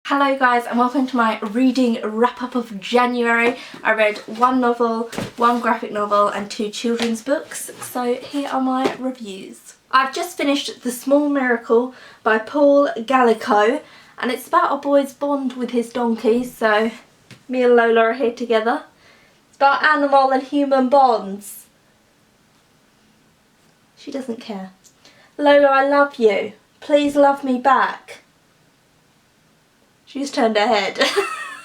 Hello guys and welcome to my reading wrap-up of January. I read one novel, one graphic novel and two children's books, so here are my reviews. I've just finished The Small Miracle by Paul Gallico, and it's about a boy's bond with his donkey, so me and Lola are here together. It's about animal and human bonds. She doesn't care. Lola, I love you. Please love me back. She's turned her head.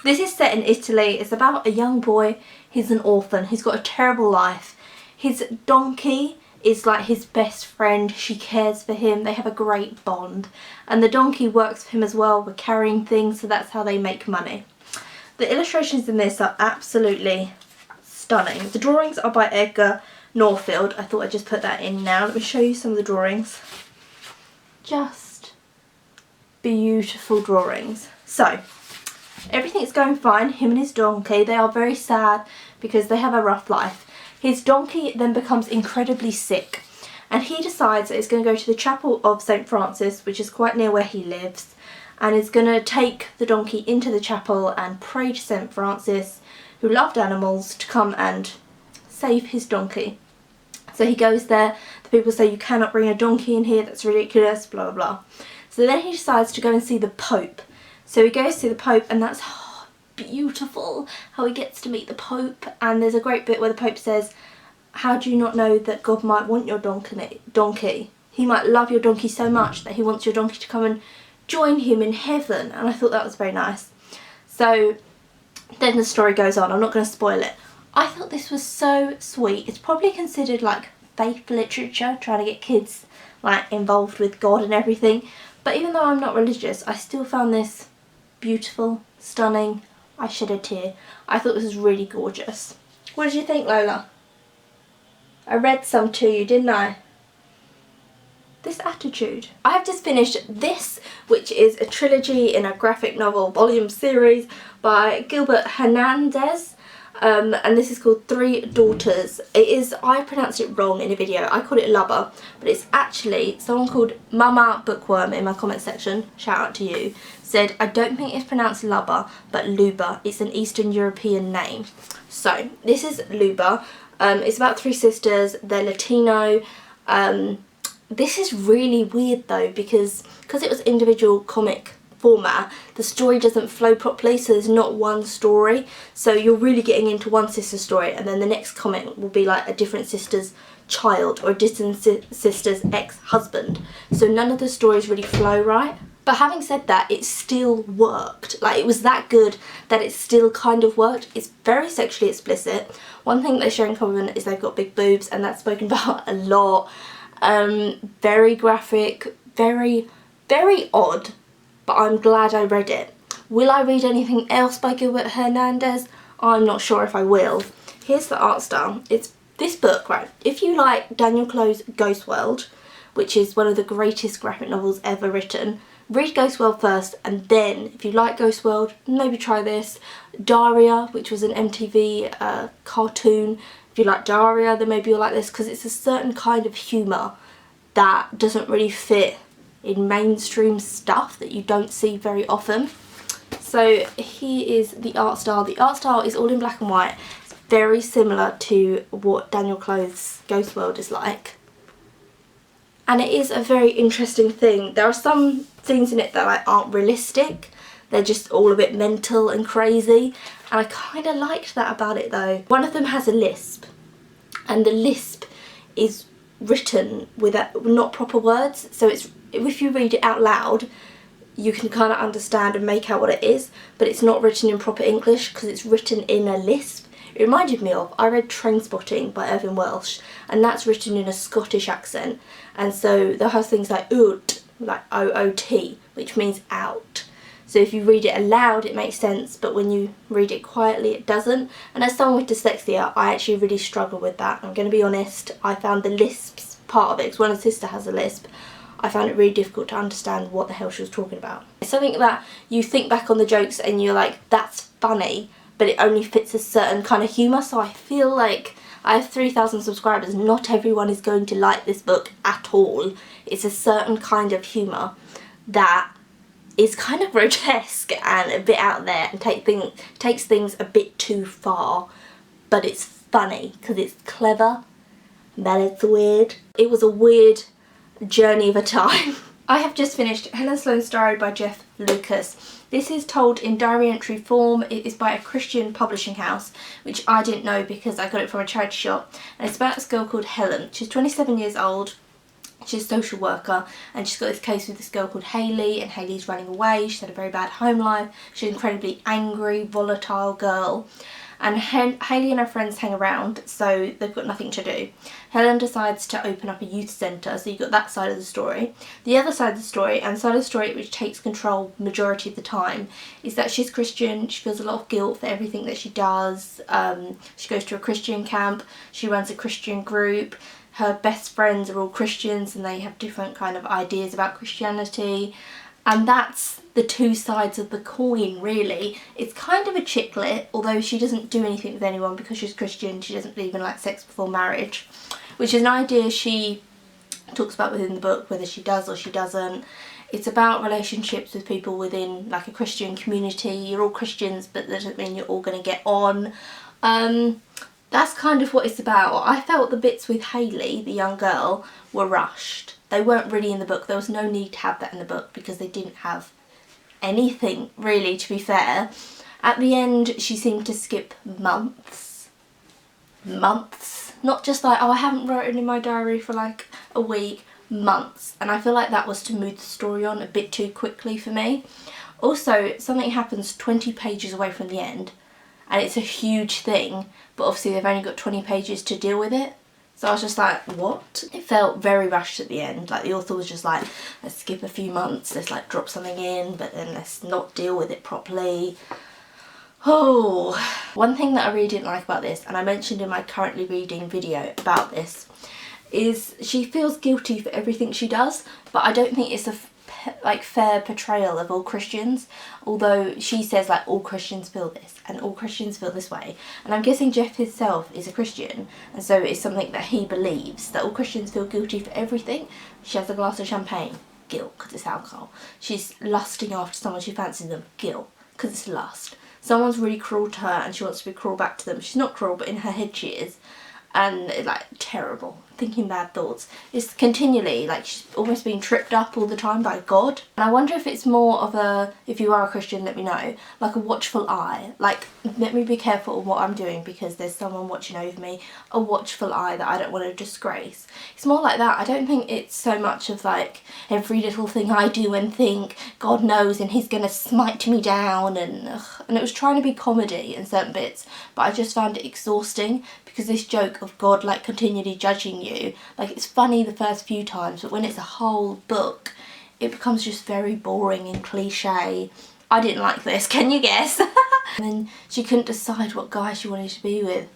This is set in Italy. It's about a young boy. He's an orphan. He's got a terrible life. His donkey is like his best friend. She cares for him. They have a great bond. And the donkey works for him as well with carrying things, so that's how they make money. The illustrations in this are absolutely stunning. The drawings are by Edgar Norfield. I thought I'd just put that in now. Let me show you some of the drawings. Just beautiful drawings. So, everything's going fine, him and his donkey. They are very sad because they have a rough life. His donkey then becomes incredibly sick and he decides that he's going to go to the chapel of St. Francis, which is quite near where he lives, and is going to take the donkey into the chapel and pray to St. Francis, who loved animals, to come and save his donkey. So he goes there. The people say, you cannot bring a donkey in here, that's ridiculous, blah blah blah. So then he decides to go and see the Pope. So he goes to the Pope, and that's beautiful how he gets to meet the Pope. And there's a great bit where the Pope says, how do you not know that God might want your donkey? He might love your donkey so much that he wants your donkey to come and join him in heaven. And I thought that was very nice. So then the story goes on. I'm not going to spoil it. I thought this was so sweet. It's probably considered like faith literature, trying to get kids like involved with God and everything. But even though I'm not religious, I still found this beautiful, stunning. I shed a tear. I thought this was really gorgeous. What did you think, Lola? I read some to you, didn't I? This attitude. I have just finished this, which is a trilogy in a graphic novel volume series by Gilbert Hernandez. And this is called Three Daughters. It is, I pronounced it wrong in a video. I called it Lubba, but it's actually someone called Mama Bookworm in my comment section, shout out to you, said I don't think it's pronounced Lubba but Luba. It's an Eastern European name. So this is Luba. It's about three sisters. They're Latino. This is really weird though because it was individual comic format, the story doesn't flow properly, so there's not one story, so you're really getting into one sister's story and then the next comic will be like a different sister's child or a distant sister's ex-husband, so none of the stories really flow right. But having said that, it still worked. Like, it was that good that it still kind of worked. It's very sexually explicit. One thing they share in common is they've got big boobs, and that's spoken about a lot. Very graphic, very odd. But I'm glad I read it. Will I read anything else by Gilbert Hernandez? I'm not sure if I will. Here's the art style. It's this book, right? If you like Daniel Close's Ghost World, which is one of the greatest graphic novels ever written, read Ghost World first, and then if you like Ghost World, maybe try this. Daria, which was an MTV cartoon. If you like Daria, then maybe you'll like this, because it's a certain kind of humour that doesn't really fit in mainstream stuff that you don't see very often. So here is the art style. The art style is all in black and white. It's very similar to what Daniel Close's Ghost World is like. And it is a very interesting thing. There are some things in it that like aren't realistic. They're just all a bit mental and crazy. And I kind of liked that about it though. One of them has a lisp. And the lisp is written with not proper words. So it's, if you read it out loud, you can kind of understand and make out what it is, but it's not written in proper English because it's written in a lisp. It reminded me of, I read Trainspotting by Irving Welsh, and that's written in a Scottish accent, and so they'll have things like oot, like O-O-T, which means out. So if you read it aloud it makes sense, but when you read it quietly it doesn't. And as someone with dyslexia, I actually really struggle with that. I'm going to be honest, I found the lisps part of it, because when a sister has a lisp, I found it really difficult to understand what the hell she was talking about. It's something that you think back on the jokes and you're like, that's funny, but it only fits a certain kind of humour. So I feel like I have 3,000 subscribers. Not everyone is going to like this book at all. It's a certain kind of humour that is kind of grotesque and a bit out there and takes things a bit too far, but it's funny because it's clever, then it's weird. It was a weird journey of a time. I have just finished Helen Sloane's Diary by Jeff Lucas. This is told in diary entry form. It is by a Christian publishing house, which I didn't know because I got it from a charity shop. And it's about this girl called Helen. She's 27 years old. She's a social worker and she's got this case with this girl called Hayley, and Hayley's running away. She's had a very bad home life. She's an incredibly angry, volatile girl. And Hayley and her friends hang around, so they've got nothing to do. Helen decides to open up a youth centre, so you've got that side of the story. The other side of the story, and the side of the story which takes control majority of the time, is that she's Christian. She feels a lot of guilt for everything that she does. She goes to a Christian camp, she runs a Christian group. Her best friends are all Christians and they have different kind of ideas about Christianity. And that's the two sides of the coin, really. It's kind of a chick lit, although she doesn't do anything with anyone because she's Christian. She doesn't believe in like sex before marriage, which is an idea she talks about within the book, whether she does or she doesn't. It's about relationships with people within like a Christian community. You're all Christians, but that doesn't mean you're all going to get on. That's kind of what it's about. I felt the bits with Hayley, the young girl, were rushed. They weren't really in the book. There was no need to have that in the book because they didn't have anything, really, to be fair. At the end, she seemed to skip months. Months. Not just like, oh, I haven't written in my diary for like a week. Months. And I feel like that was to move the story on a bit too quickly for me. Also, something happens 20 pages away from the end. And it's a huge thing, but obviously they've only got 20 pages to deal with it. So I was just like, what? It felt very rushed at the end. Like the author was just like, let's skip a few months, let's like drop something in, but then let's not deal with it properly. Oh, one thing that I really didn't like about this, and I mentioned in my currently reading video about this, is she feels guilty for everything she does, but I don't think it's a fair portrayal of all Christians, although she says like all Christians feel this and all Christians feel this way, and I'm guessing Jeff himself is a Christian, and so it's something that he believes, that all Christians feel guilty for everything. She has a glass of champagne, guilt because it's alcohol. She's lusting after someone, she fancies them, guilt because it's lust. Someone's really cruel to her and she wants to be cruel back to them. She's not cruel, but in her head she is. And like terrible, thinking bad thoughts. It's continually like she's almost being tripped up all the time by God. And I wonder if it's more of a, if you are a Christian, let me know, like a watchful eye. Like, let me be careful of what I'm doing because there's someone watching over me. A watchful eye that I don't want to disgrace. It's more like that. I don't think it's so much of like every little thing I do and think God knows and he's gonna smite me down, and it was trying to be comedy in certain bits, but I just found it exhausting because this joke of God like continually judging you, like it's funny the first few times, but when it's a whole book it becomes just very boring and cliche. I didn't like this, can you guess? And then she couldn't decide what guy she wanted to be with.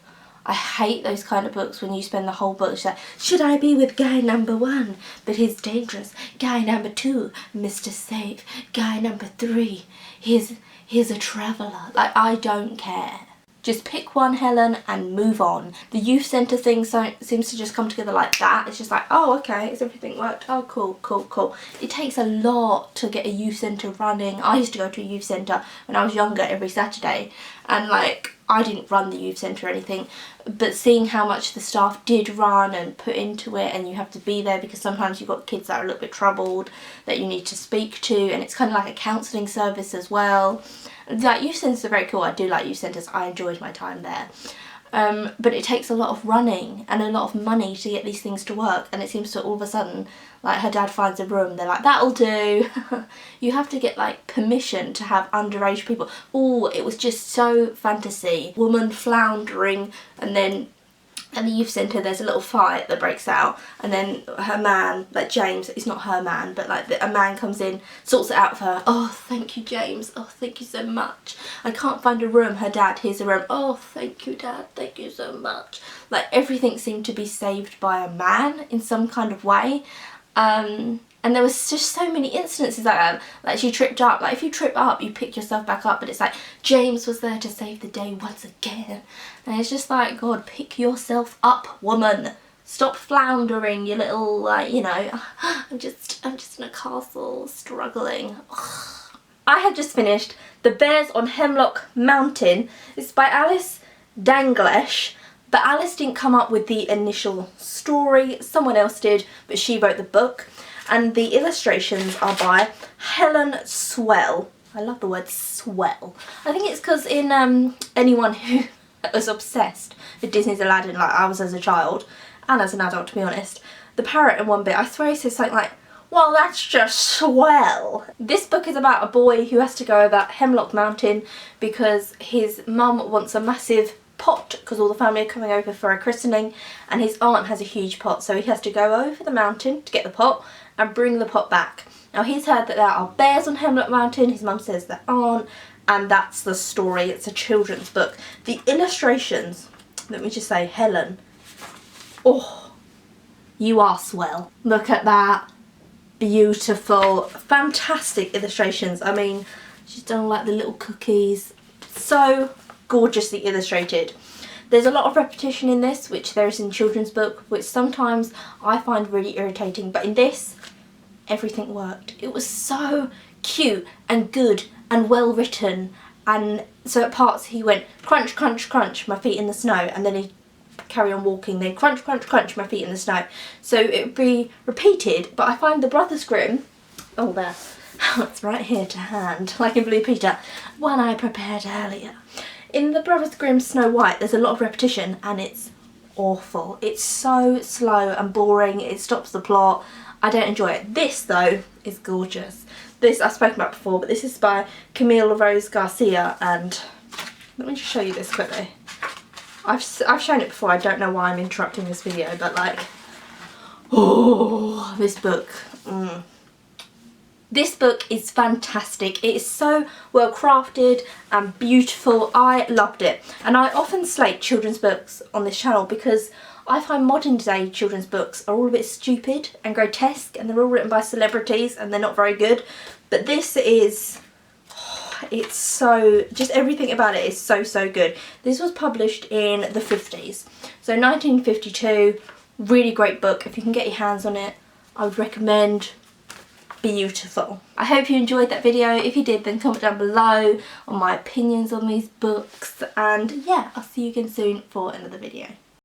I hate those kind of books when you spend the whole book she's like, should I be with guy number 1 but he's dangerous, guy number 2 Mr. Safe, guy number 3 he's a traveller. Like, I don't care. Just pick one, Helen, and move on. The youth centre thing seems to just come together like that. It's just like, oh, okay, has everything worked? Oh, cool, cool, cool. It takes a lot to get a youth centre running. I used to go to a youth centre when I was younger every Saturday, and like, I didn't run the youth centre or anything, but seeing how much the staff did run and put into it, and you have to be there because sometimes you've got kids that are a little bit troubled that you need to speak to, and it's kind of like a counselling service as well. Like, youth centres are very cool. I do like youth centres. I enjoyed my time there. But it takes a lot of running and a lot of money to get these things to work, and it seems to all of a sudden, like, her dad finds a room, they're like, that'll do. You have to get like permission to have underage people. Oh, it was just so fantasy. Woman floundering, and then at the youth centre there's a little fight that breaks out, and then her man, like James, it's not her man, but like a man comes in, sorts it out for her. Oh, thank you, James. Oh, thank you so much. I can't find a room. Her dad, here's a room. Oh, thank you, Dad. Thank you so much. Like, everything seemed to be saved by a man in some kind of way. And there was just so many instances like that. Like, she tripped up. Like, if you trip up, you pick yourself back up. But it's like, James was there to save the day once again. And it's just like, God, pick yourself up, woman. Stop floundering, you little, like, you know, I'm just in a castle, struggling. Ugh. I have just finished The Bears on Hemlock Mountain. It's by Alice Danglesh, but Alice didn't come up with the initial story, someone else did, but she wrote the book. And the illustrations are by Helen Swell. I love the word swell. I think it's because in anyone who was obsessed with Disney's Aladdin, like I was as a child, and as an adult to be honest, the parrot in one bit, I swear he says something like, well, that's just swell. This book is about a boy who has to go over Hemlock Mountain because his mum wants a massive pot because all the family are coming over for a christening, and his aunt has a huge pot, so he has to go over the mountain to get the pot and bring the pot back. Now he's heard that there are bears on Hemlock Mountain, his mum says there aren't, and that's the story. It's a children's book. The illustrations, let me just say, Helen, oh, you are swell. Look at that. Beautiful, fantastic illustrations. I mean, she's done like the little cookies. So gorgeously illustrated. There's a lot of repetition in this, which there is in children's book, which sometimes I find really irritating, but in this, everything worked. It was so cute and good and well written, and so at parts he went crunch, crunch, crunch, my feet in the snow, and then he'd carry on walking, then crunch, crunch, crunch, my feet in the snow. So it would be repeated, but I find the Brothers Grimm, oh there, it's right here to hand, like in Blue Peter, one I prepared earlier. In the Brothers Grimm Snow White, there's a lot of repetition and it's awful. It's so slow and boring, it stops the plot. I don't enjoy it. This though is gorgeous. This I've spoken about before, but this is by Camille Rose Garcia, and let me just show you this quickly. I've shown it before, I don't know why I'm interrupting this video, but like, oh, this book. This book is fantastic. It is so well crafted and beautiful. I loved it. And I often slate children's books on this channel because I find modern day children's books are all a bit stupid and grotesque, and they're all written by celebrities and they're not very good. But this is, it's so, just everything about it is so, so good. This was published in the 50s. So 1952, really great book. If you can get your hands on it, I would recommend. Beautiful. I hope you enjoyed that video. If you did, then comment down below on my opinions on these books, and yeah, I'll see you again soon for another video.